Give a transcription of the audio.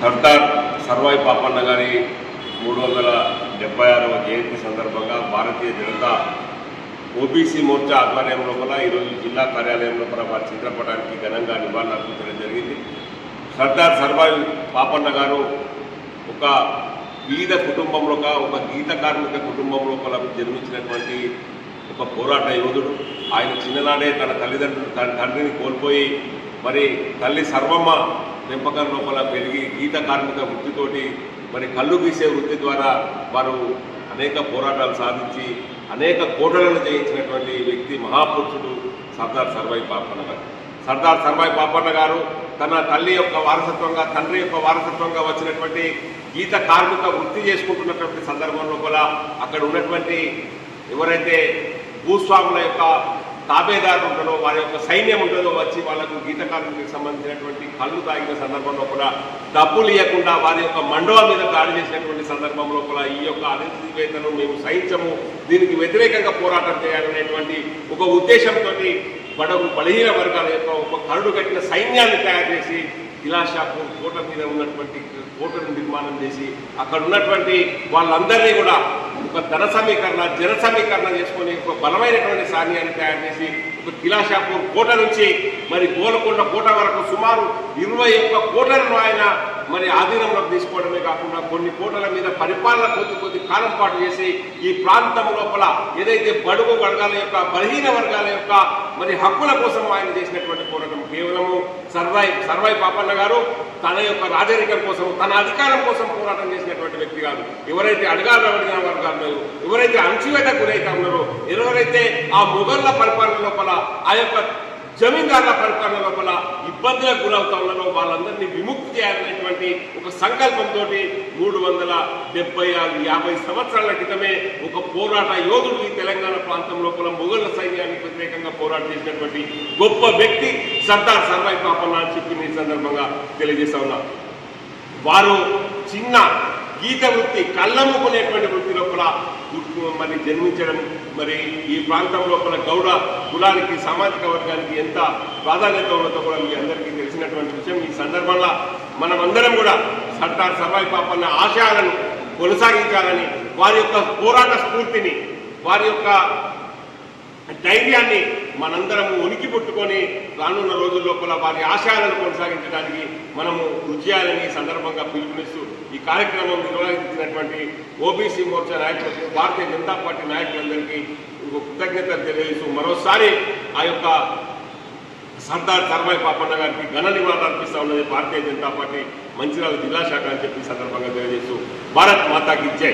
సర్దార్ సర్వాయి పాపన్న గారి 376వ జయంతి సందర్భంగా భారతీయ జనతా ఓబీసీ మోర్చా ఆధ్వర్యం లోపల ఈరోజు జిల్లా కార్యాలయం లోపల వారి చిత్రపటానికి ఘనంగా నివాళులర్పించడం జరిగింది. సర్దార్ సర్వాయి పాపన్న గారు ఒక బీద కుటుంబంలో ఒక గీత కార్మిక కుటుంబం లోపల జన్మించినటువంటి ఒక పోరాట యోధుడు. ఆయన చిన్ననాడే తన తల్లిదండ్రులు తన తండ్రిని కోల్పోయి మరి తల్లి సర్వమ్మ పెంపకం లోపల పెరిగి గీత కార్మిక వృత్తితోటి మరి కళ్ళు గీసే వృత్తి ద్వారా వారు అనేక పోరాటాలు సాధించి అనేక కోటలను జయించినటువంటి వ్యక్తి మహాపురుషుడు సర్దార్ సర్వాయి పాపన్న గారు. సర్దార్ సర్వాయి పాపన్న గారు తన తల్లి యొక్క వారసత్వంగా తండ్రి యొక్క వారసత్వంగా వచ్చినటువంటి గీత కార్మిక వృత్తి చేసుకుంటున్నటువంటి సందర్భం లోపల అక్కడ ఉన్నటువంటి ఎవరైతే భూస్వాముల యొక్క తాబేదారులు ఉంటారో వారి యొక్క సైన్యం ఉంటుందో వచ్చి వాళ్ళకు గీత కార్మికులకు సంబంధించినటువంటి కళ్ళు తాగిన సందర్భంలో కూడా డబ్బులు ఇవ్వకుండా వారి యొక్క మండవ మీద దాడి చేసినటువంటి సందర్భంలో కూడా ఈ యొక్క అనిశ్చితను మేము సహించము, దీనికి వ్యతిరేకంగా పోరాటం చేయాలనేటువంటి ఒక ఉద్దేశంతో బలహీన వర్గాల యొక్క ఒక కరుడు కట్టిన సైన్యాన్ని తయారు చేసి కిలాషాపూర్ కోట మీద ఉన్నటువంటి కోటను నిర్మాణం చేసి అక్కడ ఉన్నటువంటి వాళ్ళందరినీ కూడా ఒక ధన సమీకరణ జన సమీకరణ చేసుకొని ఒక బలమైనటువంటి సైన్యాన్ని తయారు చేసి ఒక కిలాషాపూర్ కోట నుంచి మరి గోల్కొండ కోట వరకు సుమారు 21 కోటలను ఆయన మరి ఆధీనంలోకి తీసుకోవడమే కాకుండా కొన్ని కోటల మీద పరిపాలన కొద్ది కాలం పాటు చేసి ఈ ప్రాంతం లోపల ఏదైతే బడుగు వర్గాల యొక్క బలహీన వర్గాల యొక్క మరి హక్కుల కోసం ఆయన చేసినటువంటి పోరాటం కేవలము సర్వాయి పాపన్న గారు తన యొక్క రాజరికం కోసం తన అధికారం కోసం పోరాటం చేసినటువంటి వ్యక్తి కాదు. ఎవరైతే అడగాలబడిన వర్గాలు ఎవరైతే అణచివేత గురైతే ఉన్నారో ఎవరైతే ఆ మొఘళ్ళ పరిపాలన లోపల ఆ యొక్క జమీందారుల పరిపాలన లోపల ఇబ్బందులకు గురవుతా ఉన్నారో వాళ్ళందరినీ విముక్తి చేయాలనేటువంటి ఒక సంకల్పంతో 350 సంవత్సరాల క్రితమే ఒక పోరాట యోధుడు ఈ తెలంగాణ ప్రాంతం లోపల మొఘళ్ళ సైన్యానికి వ్యతిరేకంగా పోరాటం చేసినటువంటి గొప్ప వ్యక్తి సర్దార్ సర్వాయి పాపన్న అని చెప్పి ఈ సందర్భంగా తెలియజేస్తా ఉన్నా. వారు చిన్న గీత వృత్తి కళ్ళమ్ముకునేటువంటి వృత్తి లోపల మరి జన్మించడం మరి ఈ ప్రాంతం లోపల గౌడ కులానికి సామాజిక వర్గానికి ఎంత ప్రాధాన్యత ఉన్నదో కూడా మీ అందరికీ తెలిసినటువంటి విషయం. ఈ సందర్భంలో మనమందరం కూడా సర్దార్ సర్వాయి పాపన్న ఆశయాలను కొనసాగించాలని వారి యొక్క పోరాట స్ఫూర్తిని వారి యొక్క ధైర్యాన్ని మనందరము ఉనికి పుట్టుకొని రానున్న రోజుల లోపల వారి ఆశయాలను కొనసాగించడానికి మనము కృషి చేయాలని ఈ సందర్భంగా పిలుపునిస్తూ ఈ కార్యక్రమం నిర్వహించినటువంటి ఓబీసీ మోర్చా నాయకులకు భారతీయ జనతా పార్టీ నాయకులందరికీ కృతజ్ఞతలు తెలియజేస్తూ మరోసారి ఆ యొక్క సర్దార్ సర్వాయి పాపన్న గారికి ఘన నివాళులు అర్పిస్తూ ఉన్నది భారతీయ జనతా పార్టీ మంచిర్యాల జిల్లా శాఖ అని చెప్పి సందర్భంగా తెలియజేస్తూ భారత్ మాతాకి జై.